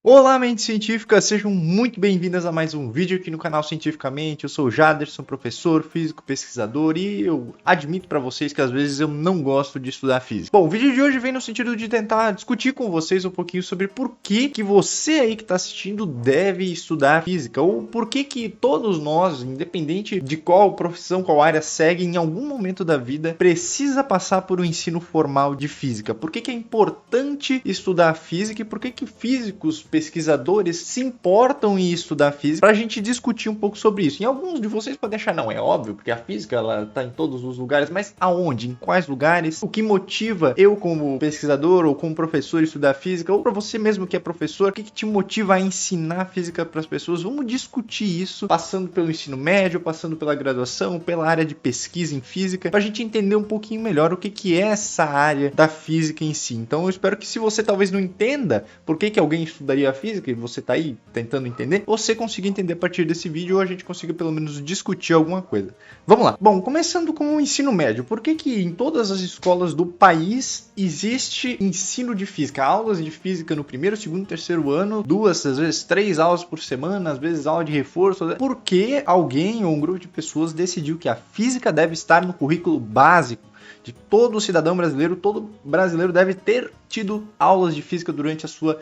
Olá, mentes científicas, sejam muito bem-vindas a mais um vídeo aqui no canal Cientificamente. Eu sou o Jaderson, professor, físico, pesquisador, e eu admito para vocês que às vezes eu não gosto de estudar física. Bom, o vídeo de hoje vem no sentido de tentar discutir com vocês um pouquinho sobre por que você aí que está assistindo deve estudar física, ou por que todos nós, independente de qual profissão, qual área segue, em algum momento da vida precisa passar por um ensino formal de física. Por que é importante estudar física e por que físicos, pesquisadores se importam em estudar física, para a gente discutir um pouco sobre isso. E alguns de vocês podem achar, não, é óbvio, porque a física ela está em todos os lugares, mas aonde? Em quais lugares? O que motiva eu como pesquisador ou como professor estudar física? Ou para você mesmo que é professor, o que te motiva a ensinar física para as pessoas? Vamos discutir isso, passando pelo ensino médio, passando pela graduação, pela área de pesquisa em física, para a gente entender um pouquinho melhor o que é essa área da física em si. Então eu espero que, se você talvez não entenda por que alguém estudaria a física e você tá aí tentando entender, você consiga entender a partir desse vídeo, ou a gente consiga pelo menos discutir alguma coisa. Vamos lá. Bom, começando com o ensino médio. Por que em todas as escolas do país existe ensino de física? Aulas de física no primeiro, segundo, terceiro ano, duas, às vezes 3 aulas por semana, às vezes aula de reforço. Por que alguém ou um grupo de pessoas decidiu que a física deve estar no currículo básico de todo cidadão brasileiro? Todo brasileiro deve ter tido aulas de física durante a sua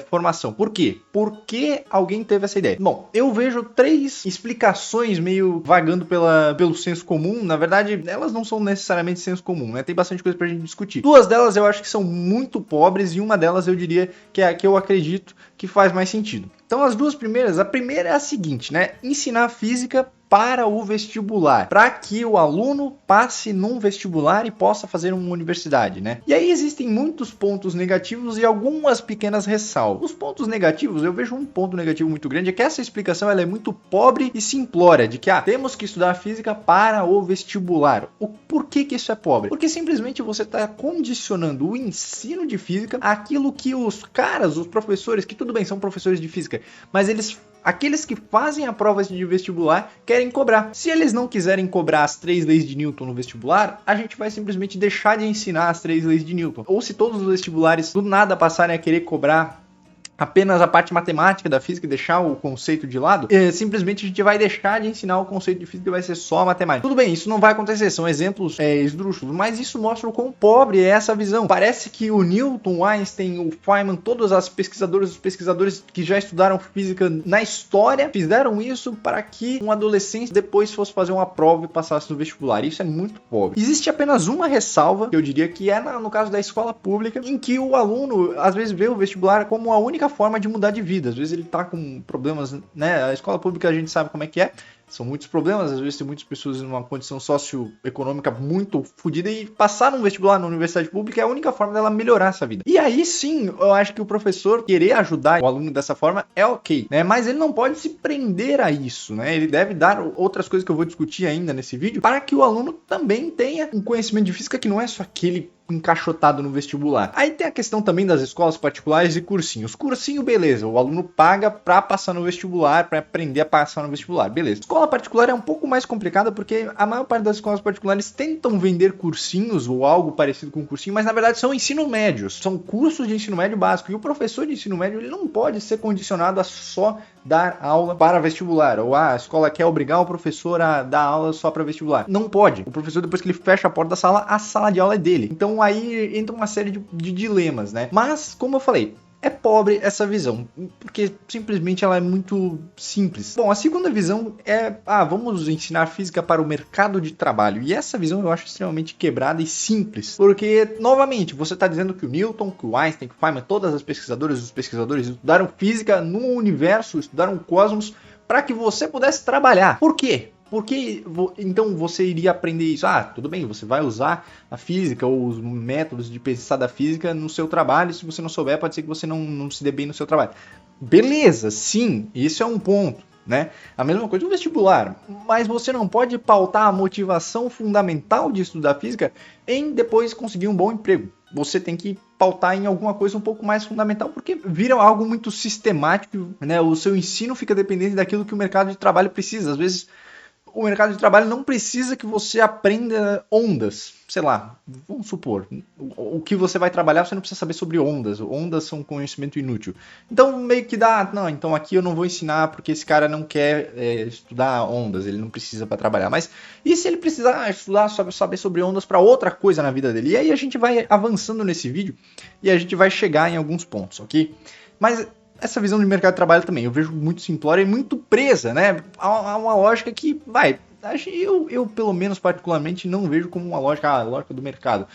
formação. Por quê? Por que alguém teve essa ideia? Bom, eu vejo 3 explicações meio vagando pelo senso comum. Na verdade, elas não são necessariamente senso comum, né? Tem bastante coisa pra gente discutir. 2 delas eu acho que são muito pobres, e uma delas eu diria que é a que eu acredito que faz mais sentido. Então, as 2 primeiras, a primeira é a seguinte, né? Ensinar física para o vestibular, para que o aluno passe num vestibular e possa fazer uma universidade, né? E aí existem muitos pontos negativos e algumas pequenas ressalvas. Os pontos negativos, eu vejo um ponto negativo muito grande, é que essa explicação ela é muito pobre e simplória, de que temos que estudar física para o vestibular. Por que isso é pobre? Porque simplesmente você está condicionando o ensino de física àquilo que os professores, que tudo bem, são professores de física, mas aqueles que fazem a prova de vestibular querem cobrar. Se eles não quiserem cobrar as 3 leis de Newton no vestibular, a gente vai simplesmente deixar de ensinar as 3 leis de Newton. Ou se todos os vestibulares do nada passarem a querer cobrar apenas a parte matemática da física e deixar o conceito de lado, simplesmente a gente vai deixar de ensinar o conceito de física e vai ser só matemática. Tudo bem, isso não vai acontecer, são exemplos esdrúxulos, mas isso mostra o quão pobre é essa visão. Parece que o Newton, o Einstein, o Feynman, todos os pesquisadores que já estudaram física na história, fizeram isso para que um adolescente depois fosse fazer uma prova e passasse no vestibular. Isso é muito pobre. Existe apenas uma ressalva, que eu diria que é no caso da escola pública, em que o aluno às vezes vê o vestibular como a única forma de mudar de vida. Às vezes ele tá com problemas, né? A escola pública a gente sabe como é que é. São muitos problemas, às vezes tem muitas pessoas em uma condição socioeconômica muito fodida, e passar num vestibular na universidade pública é a única forma dela melhorar essa vida. E aí sim, eu acho que o professor querer ajudar o aluno dessa forma é ok, né? Mas ele não pode se prender a isso, né? Ele deve dar outras coisas que eu vou discutir ainda nesse vídeo, para que o aluno também tenha um conhecimento de física que não é só aquele encaixotado no vestibular. Aí tem a questão também das escolas particulares e cursinhos. Cursinho, beleza, o aluno paga para passar no vestibular, para aprender a passar no vestibular, beleza. Escola particular é um pouco mais complicada, porque a maior parte das escolas particulares tentam vender cursinhos ou algo parecido com cursinho, mas na verdade são ensino médios, são cursos de ensino médio básico, e o professor de ensino médio ele não pode ser condicionado a só dar aula para vestibular, ou a escola quer obrigar o professor a dar aula só para vestibular. Não pode. O professor, depois que ele fecha a porta da sala, a sala de aula é dele. Então aí entra uma série de dilemas, né? Mas, como eu falei, é pobre essa visão, porque simplesmente ela é muito simples. Bom, a segunda visão é, vamos ensinar física para o mercado de trabalho. E essa visão eu acho extremamente quebrada e simples, porque, novamente, você está dizendo que o Newton, que o Einstein, que o Feynman, todas as pesquisadoras e os pesquisadores estudaram física no universo, estudaram o cosmos, para que você pudesse trabalhar. Por quê? Porque então você iria aprender isso? Tudo bem, você vai usar a física ou os métodos de pensar da física no seu trabalho. Se você não souber, pode ser que você não se dê bem no seu trabalho. Beleza, sim, isso é um ponto, né? A mesma coisa no vestibular, mas você não pode pautar a motivação fundamental de estudar física em depois conseguir um bom emprego. Você tem que pautar em alguma coisa um pouco mais fundamental, porque vira algo muito sistemático, né? O seu ensino fica dependente daquilo que o mercado de trabalho precisa. Às vezes o mercado de trabalho não precisa que você aprenda ondas. Sei lá, vamos supor, o que você vai trabalhar, você não precisa saber sobre ondas. Ondas são conhecimento inútil. Então, meio que dá, não, então aqui eu não vou ensinar porque esse cara não quer estudar ondas, ele não precisa para trabalhar. Mas e se ele precisar estudar, saber sobre ondas para outra coisa na vida dele? E aí a gente vai avançando nesse vídeo e a gente vai chegar em alguns pontos, ok? Mas essa visão de mercado de trabalho também, eu vejo muito simplória e muito presa, né? Há uma lógica que, eu pelo menos particularmente não vejo como uma lógica, a lógica do mercado.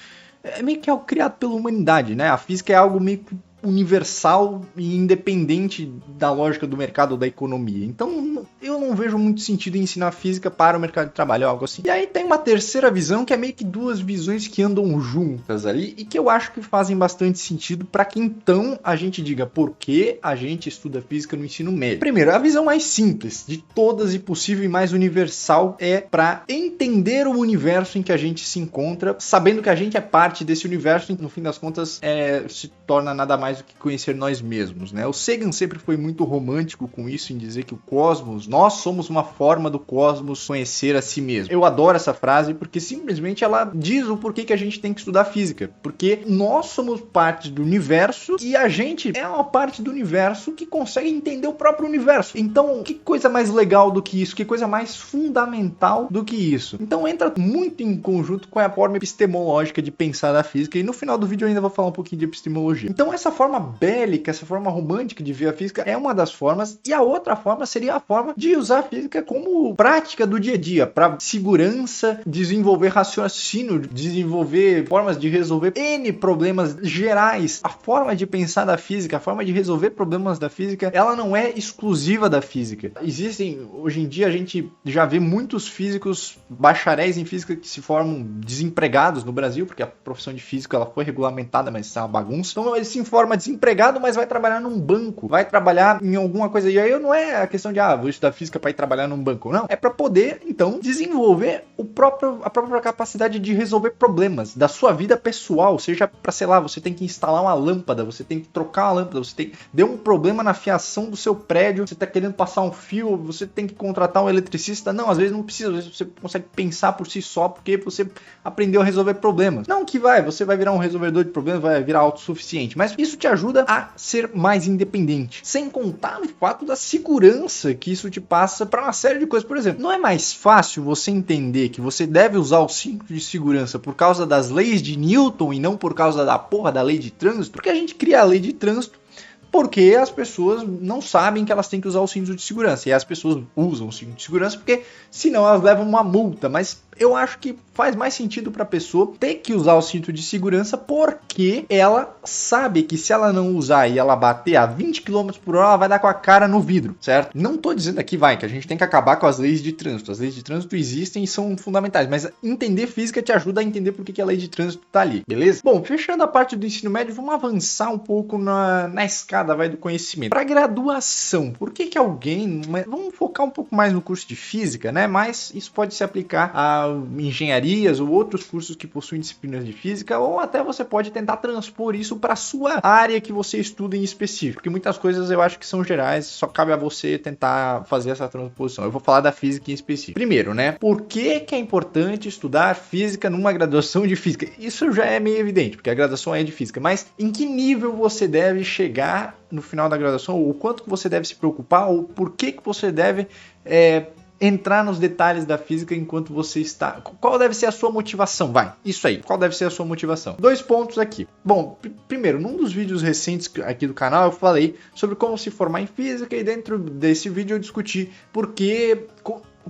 É meio que algo criado pela humanidade, né? A física é algo meio que universal e independente da lógica do mercado ou da economia. Então, eu não vejo muito sentido em ensinar física para o mercado de trabalho, algo assim. E aí tem uma terceira visão, que é meio que duas visões que andam juntas ali, e que eu acho que fazem bastante sentido para que então a gente diga por que a gente estuda física no ensino médio. Primeiro, a visão mais simples de todas e possível e mais universal é para entender o universo em que a gente se encontra, sabendo que a gente é parte desse universo, e no fim das contas se torna nada mais do que conhecer nós mesmos, né? O Sagan sempre foi muito romântico com isso, em dizer que o cosmos, nós somos uma forma do cosmos conhecer a si mesmo. Eu adoro essa frase porque simplesmente ela diz o porquê que a gente tem que estudar física, porque nós somos parte do universo e a gente é uma parte do universo que consegue entender o próprio universo. Então, que coisa mais legal do que isso? Que coisa mais fundamental do que isso? Então entra muito em conjunto com a forma epistemológica de pensar da física, e no final do vídeo eu ainda vou falar um pouquinho de epistemologia. Então essa forma bélica, essa forma romântica de ver a física é uma das formas, e a outra forma seria a forma de usar a física como prática do dia a dia, para segurança, desenvolver raciocínio, desenvolver formas de resolver N problemas gerais. A forma de pensar da física, a forma de resolver problemas da física, ela não é exclusiva da física. Existem, hoje em dia a gente já vê muitos físicos, bacharéis em física, que se formam desempregados no Brasil, porque a profissão de físico ela foi regulamentada, mas isso é uma bagunça. Então eles se forma desempregado, mas vai trabalhar num banco, vai trabalhar em alguma coisa. E aí não é a questão de, vou estudar física para ir trabalhar num banco. Não, é para poder, então, desenvolver a própria capacidade de resolver problemas da sua vida pessoal. Seja para, sei lá, você tem que instalar uma lâmpada, você tem que trocar uma lâmpada, deu um problema na fiação do seu prédio, você tá querendo passar um fio, você tem que contratar um eletricista. Não, às vezes não precisa, às vezes você consegue pensar por si só, porque você aprendeu a resolver problemas. Não que você vai virar um resolvedor de problemas, vai virar autossuficiente, mas isso te ajuda a ser mais independente. Sem contar o fato da segurança que isso te passa para uma série de coisas. Por exemplo, não é mais fácil você entender que você deve usar o cinto de segurança por causa das leis de Newton e não por causa da porra da lei de trânsito? Porque a gente cria a lei de trânsito porque as pessoas não sabem que elas têm que usar o cinto de segurança. E as pessoas usam o cinto de segurança porque senão elas levam uma multa. Mas eu acho que faz mais sentido para a pessoa ter que usar o cinto de segurança porque ela sabe que se ela não usar e ela bater a 20 km por hora, ela vai dar com a cara no vidro, certo? Não tô dizendo aqui, que a gente tem que acabar com as leis de trânsito. As leis de trânsito existem e são fundamentais, mas entender física te ajuda a entender por que a lei de trânsito tá ali, beleza? Bom, fechando a parte do ensino médio, vamos avançar um pouco na escada do conhecimento. Para graduação, por que alguém... Vamos focar um pouco mais no curso de física, né? Mas isso pode se aplicar a engenharias ou outros cursos que possuem disciplinas de física, ou até você pode tentar transpor isso para a sua área que você estuda em específico, porque muitas coisas eu acho que são gerais, só cabe a você tentar fazer essa transposição. Eu vou falar da física em específico. Primeiro, né? Por que é importante estudar física numa graduação de física? Isso já é meio evidente, porque a graduação é de física, mas em que nível você deve chegar no final da graduação, ou o quanto que você deve se preocupar, ou por que você deve entrar nos detalhes da física enquanto você está... Qual deve ser a sua motivação? Isso aí. Qual deve ser a sua motivação? 2 pontos aqui. Bom, primeiro, num dos vídeos recentes aqui do canal, eu falei sobre como se formar em física, e dentro desse vídeo eu discuti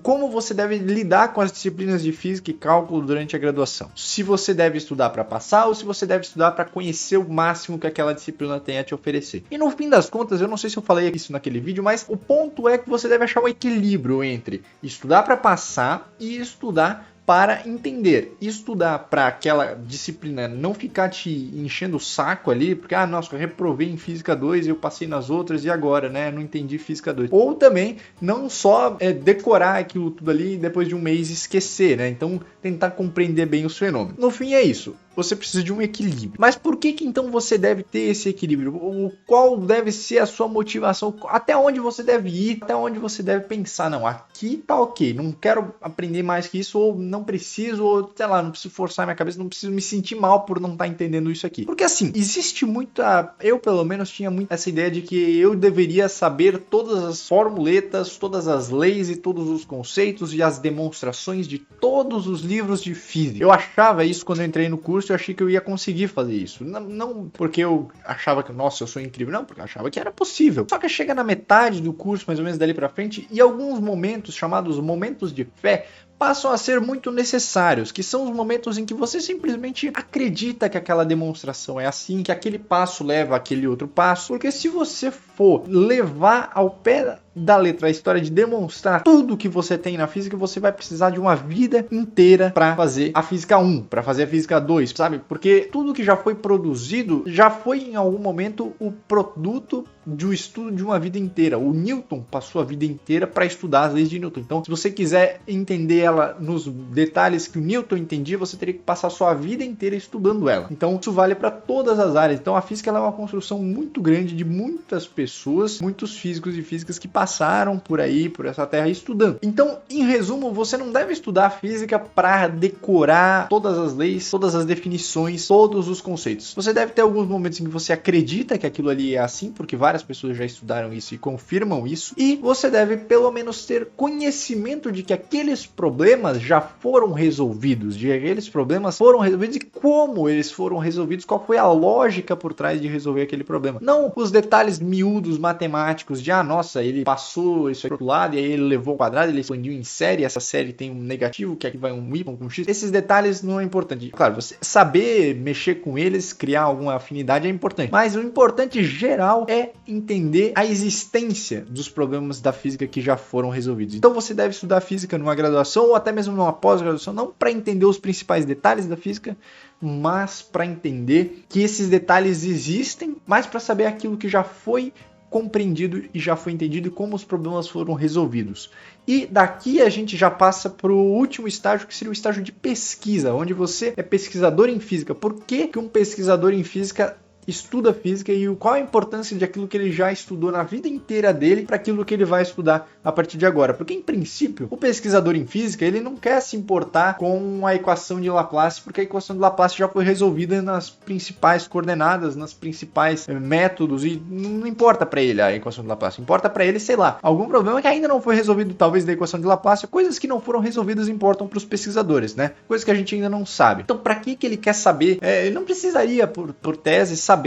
como você deve lidar com as disciplinas de física e cálculo durante a graduação. Se você deve estudar para passar ou se você deve estudar para conhecer o máximo que aquela disciplina tem a te oferecer. E no fim das contas, eu não sei se eu falei isso naquele vídeo, mas o ponto é que você deve achar um equilíbrio entre estudar para passar e estudar para entender. Estudar para aquela disciplina não ficar te enchendo o saco ali, porque, nossa, eu reprovei em Física 2, eu passei nas outras e agora, né, não entendi Física 2. Ou também, não só decorar aquilo tudo ali e depois de um mês esquecer, né, então tentar compreender bem os fenômenos. No fim é isso. você precisa de um equilíbrio. Mas por que então você deve ter esse equilíbrio? Qual deve ser a sua motivação? Até onde você deve ir? Até onde você deve pensar? Não, aqui tá ok, não quero aprender mais que isso, ou não preciso, ou sei lá, não preciso forçar minha cabeça, não preciso me sentir mal por não estar entendendo isso aqui. Porque assim, existe muita... Eu pelo menos tinha muito essa ideia de que eu deveria saber todas as formuletas, todas as leis e todos os conceitos e as demonstrações de todos os livros de física. Eu achava isso quando eu entrei no curso, eu achei que eu ia conseguir fazer isso. Não porque eu achava que, nossa, eu sou incrível, não, porque eu achava que era possível. Só que chega na metade do curso, mais ou menos dali pra frente, e alguns momentos, chamados momentos de fé, passam a ser muito necessários, que são os momentos em que você simplesmente acredita que aquela demonstração é assim, que aquele passo leva àquele outro passo, porque se você for levar ao pé da letra a história de demonstrar tudo que você tem na física, você vai precisar de uma vida inteira para fazer a física 1, para fazer a física 2, sabe? Porque tudo que já foi produzido já foi em algum momento o produto do estudo de uma vida inteira. O Newton passou a vida inteira para estudar as leis de Newton. Então, se você quiser entender ela nos detalhes que o Newton entendia, você teria que passar a sua vida inteira estudando ela. Então, isso vale para todas as áreas. Então, a física ela é uma construção muito grande de muitas pessoas, muitos físicos e físicas que passaram por aí, por essa terra estudando. Então, em resumo, você não deve estudar física para decorar todas as leis, todas as definições, todos os conceitos. Você deve ter alguns momentos em que você acredita que aquilo ali é assim, porque várias pessoas já estudaram isso e confirmam isso, e você deve pelo menos ter conhecimento de que aqueles problemas já foram resolvidos, de que aqueles problemas foram resolvidos e como eles foram resolvidos, qual foi a lógica por trás de resolver aquele problema. Não os detalhes miúdos matemáticos de, nossa, ele passou isso aqui pro outro lado e aí ele levou ao quadrado, ele expandiu em série, essa série tem um negativo, que aqui vai um y com um x. Esses detalhes não é importante. Claro, você saber mexer com eles, criar alguma afinidade é importante, mas o importante geral é entender a existência dos problemas da física que já foram resolvidos. Então você deve estudar física numa graduação ou até mesmo numa pós-graduação, não para entender os principais detalhes da física, mas para entender que esses detalhes existem, mas para saber aquilo que já foi compreendido e já foi entendido e como os problemas foram resolvidos. E daqui a gente já passa para o último estágio, que seria o estágio de pesquisa, onde você é pesquisador em física. Por que um pesquisador em física estuda física e qual a importância de aquilo que ele já estudou na vida inteira dele para aquilo que ele vai estudar a partir de agora? Porque, em princípio, o pesquisador em física ele não quer se importar com a equação de Laplace, porque a equação de Laplace já foi resolvida nas principais coordenadas, nas principais métodos, e não importa para ele a equação de Laplace. Importa para ele, sei lá, algum problema que ainda não foi resolvido, talvez da equação de Laplace. Coisas que não foram resolvidas importam para os pesquisadores, né? Coisas que a gente ainda não sabe. Então, para que ele quer saber? Ele não precisaria, por tese, saber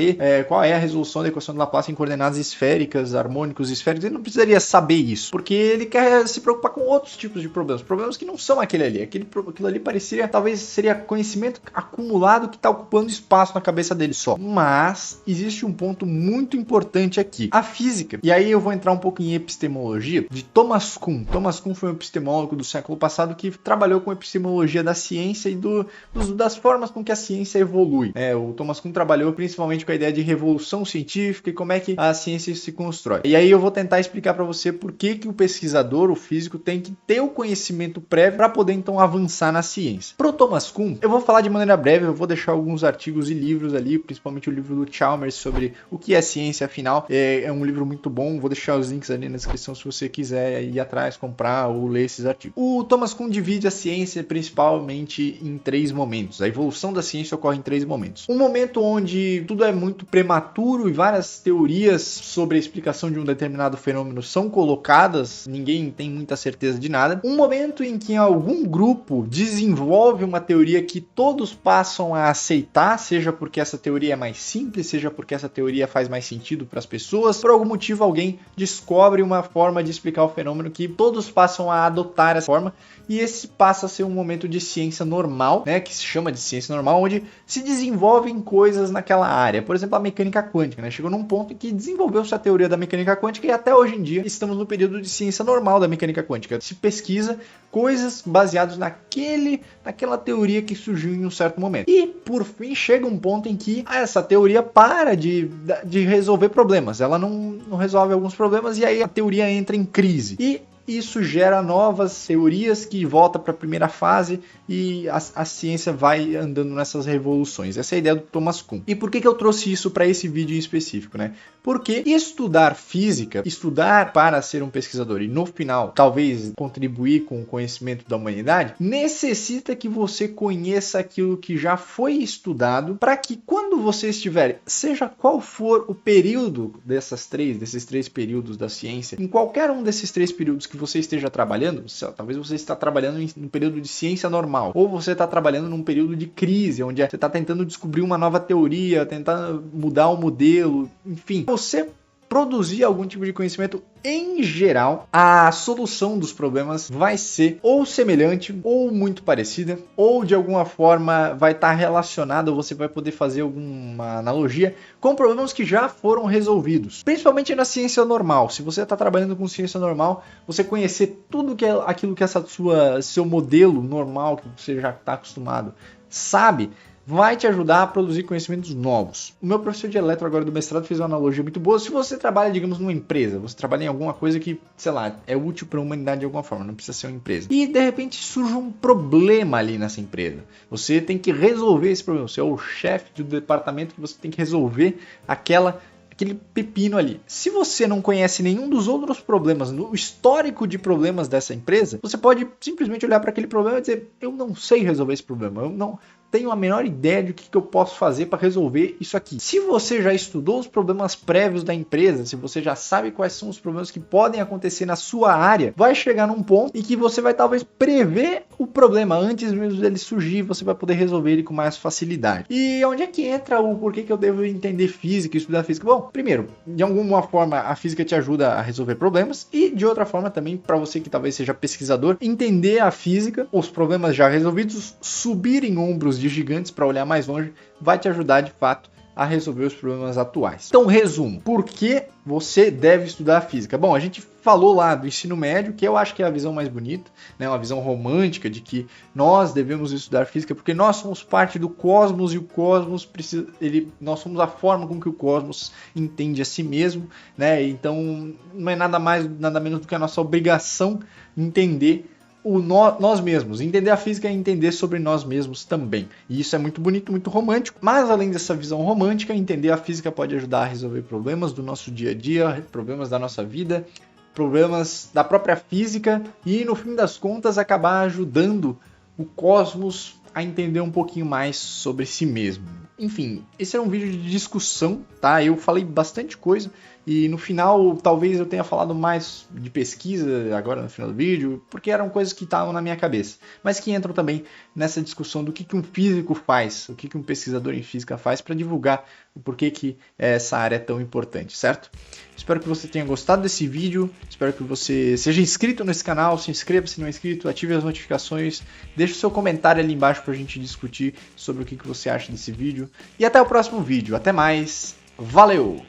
qual é a resolução da equação de Laplace em coordenadas esféricas, harmônicos esféricos. Ele não precisaria saber isso, porque ele quer se preocupar com outros tipos de problemas que não são aquele ali. Aquilo ali pareceria, talvez seria conhecimento acumulado que está ocupando espaço na cabeça dele só. Mas existe um ponto muito importante aqui, a física. E aí eu vou entrar um pouco em epistemologia de Thomas Kuhn. Thomas Kuhn foi um epistemólogo do século passado que trabalhou com epistemologia da ciência e das formas com que a ciência evolui. O Thomas Kuhn trabalhou principalmente com a ideia de revolução científica e como é que a ciência se constrói. E aí eu vou tentar explicar para você por que o pesquisador, o físico, tem que ter o conhecimento prévio para poder então avançar na ciência. Pro Thomas Kuhn, eu vou falar de maneira breve, eu vou deixar alguns artigos e livros ali, principalmente o livro do Chalmers sobre o que é ciência, afinal. É um livro muito bom, vou deixar os links ali na descrição se você quiser ir atrás, comprar ou ler esses artigos. O Thomas Kuhn divide a ciência principalmente em 3 momentos. A evolução da ciência ocorre em 3 momentos. Um momento onde tudo é muito prematuro e várias teorias sobre a explicação de um determinado fenômeno são colocadas, ninguém tem muita certeza de nada. Um momento em que algum grupo desenvolve uma teoria que todos passam a aceitar, seja porque essa teoria é mais simples, seja porque essa teoria faz mais sentido para as pessoas, por algum motivo alguém descobre uma forma de explicar o fenômeno que todos passam a adotar essa forma, e esse passa a ser um momento de ciência normal, né, que se chama de ciência normal, onde se desenvolvem coisas naquela área. Por exemplo, a mecânica quântica, né? Chegou num ponto em que desenvolveu-se a teoria da mecânica quântica e até hoje em dia estamos no período de ciência normal da mecânica quântica. Se pesquisa coisas baseadas naquela teoria que surgiu em um certo momento. E, por fim, chega um ponto em que essa teoria para de resolver problemas. Ela não resolve alguns problemas e aí a teoria entra em crise. E isso gera novas teorias que voltam para a primeira fase e a ciência vai andando nessas revoluções. Essa é a ideia do Thomas Kuhn. E por que eu trouxe isso para esse vídeo em específico, né? Porque estudar física, estudar para ser um pesquisador e no final talvez contribuir com o conhecimento da humanidade, necessita que você conheça aquilo que já foi estudado para que quando você estiver, seja qual for o período desses três períodos da ciência, em qualquer um desses 3 períodos que você esteja trabalhando, talvez você está trabalhando em um período de ciência normal, ou você está trabalhando num período de crise, onde você está tentando descobrir uma nova teoria, tentar mudar o modelo, enfim, você produzir algum tipo de conhecimento, em geral, a solução dos problemas vai ser ou semelhante, ou muito parecida, ou de alguma forma vai estar relacionada, ou você vai poder fazer alguma analogia com problemas que já foram resolvidos. Principalmente na ciência normal. Se você está trabalhando com ciência normal, você conhecer tudo aquilo que seu modelo normal, que você já está acostumado, sabe, vai te ajudar a produzir conhecimentos novos. O meu professor de eletro agora do mestrado fez uma analogia muito boa. Se você trabalha, digamos, numa empresa, você trabalha em alguma coisa que, sei lá, é útil para a humanidade de alguma forma, não precisa ser uma empresa. E, de repente, surge um problema ali nessa empresa. Você tem que resolver esse problema. Você é o chefe do departamento que você tem que resolver aquele pepino ali. Se você não conhece nenhum dos outros problemas, no histórico de problemas dessa empresa, você pode simplesmente olhar para aquele problema e dizer, eu não sei resolver esse problema, eu não tenho a menor ideia de o que eu posso fazer para resolver isso aqui. Se você já estudou os problemas prévios da empresa, se você já sabe quais são os problemas que podem acontecer na sua área, vai chegar num ponto em que você vai talvez prever o problema antes mesmo dele surgir, você vai poder resolver ele com mais facilidade. E onde é que entra o porquê que eu devo entender física e estudar física? Bom, primeiro, de alguma forma a física te ajuda a resolver problemas e de outra forma também para você que talvez seja pesquisador, entender a física, os problemas já resolvidos, subir em ombros de gigantes para olhar mais longe, vai te ajudar de fato a resolver os problemas atuais. Então, resumo, por que você deve estudar física? Bom, a gente falou lá do ensino médio, que eu acho que é a visão mais bonita, né? Uma visão romântica de que nós devemos estudar física porque nós somos parte do cosmos e o cosmos precisa, nós somos a forma com que o cosmos entende a si mesmo, né? Então, não é nada mais, nada menos do que a nossa obrigação entender nós mesmos. Entender a física é entender sobre nós mesmos também. E isso é muito bonito, muito romântico. Mas além dessa visão romântica, entender a física pode ajudar a resolver problemas do nosso dia a dia, problemas da nossa vida, problemas da própria física e, no fim das contas, acabar ajudando o cosmos a entender um pouquinho mais sobre si mesmo. Enfim, esse é um vídeo de discussão, tá? Eu falei bastante coisa e no final talvez eu tenha falado mais de pesquisa agora no final do vídeo, porque eram coisas que estavam na minha cabeça, mas que entram também nessa discussão do que um físico faz, o que um pesquisador em física faz para divulgar o porquê que essa área é tão importante, certo? Espero que você tenha gostado desse vídeo, espero que você seja inscrito nesse canal, se inscreva se não é inscrito, ative as notificações, deixe o seu comentário ali embaixo para a gente discutir sobre o que você acha desse vídeo. E até o próximo vídeo. Até mais. Valeu!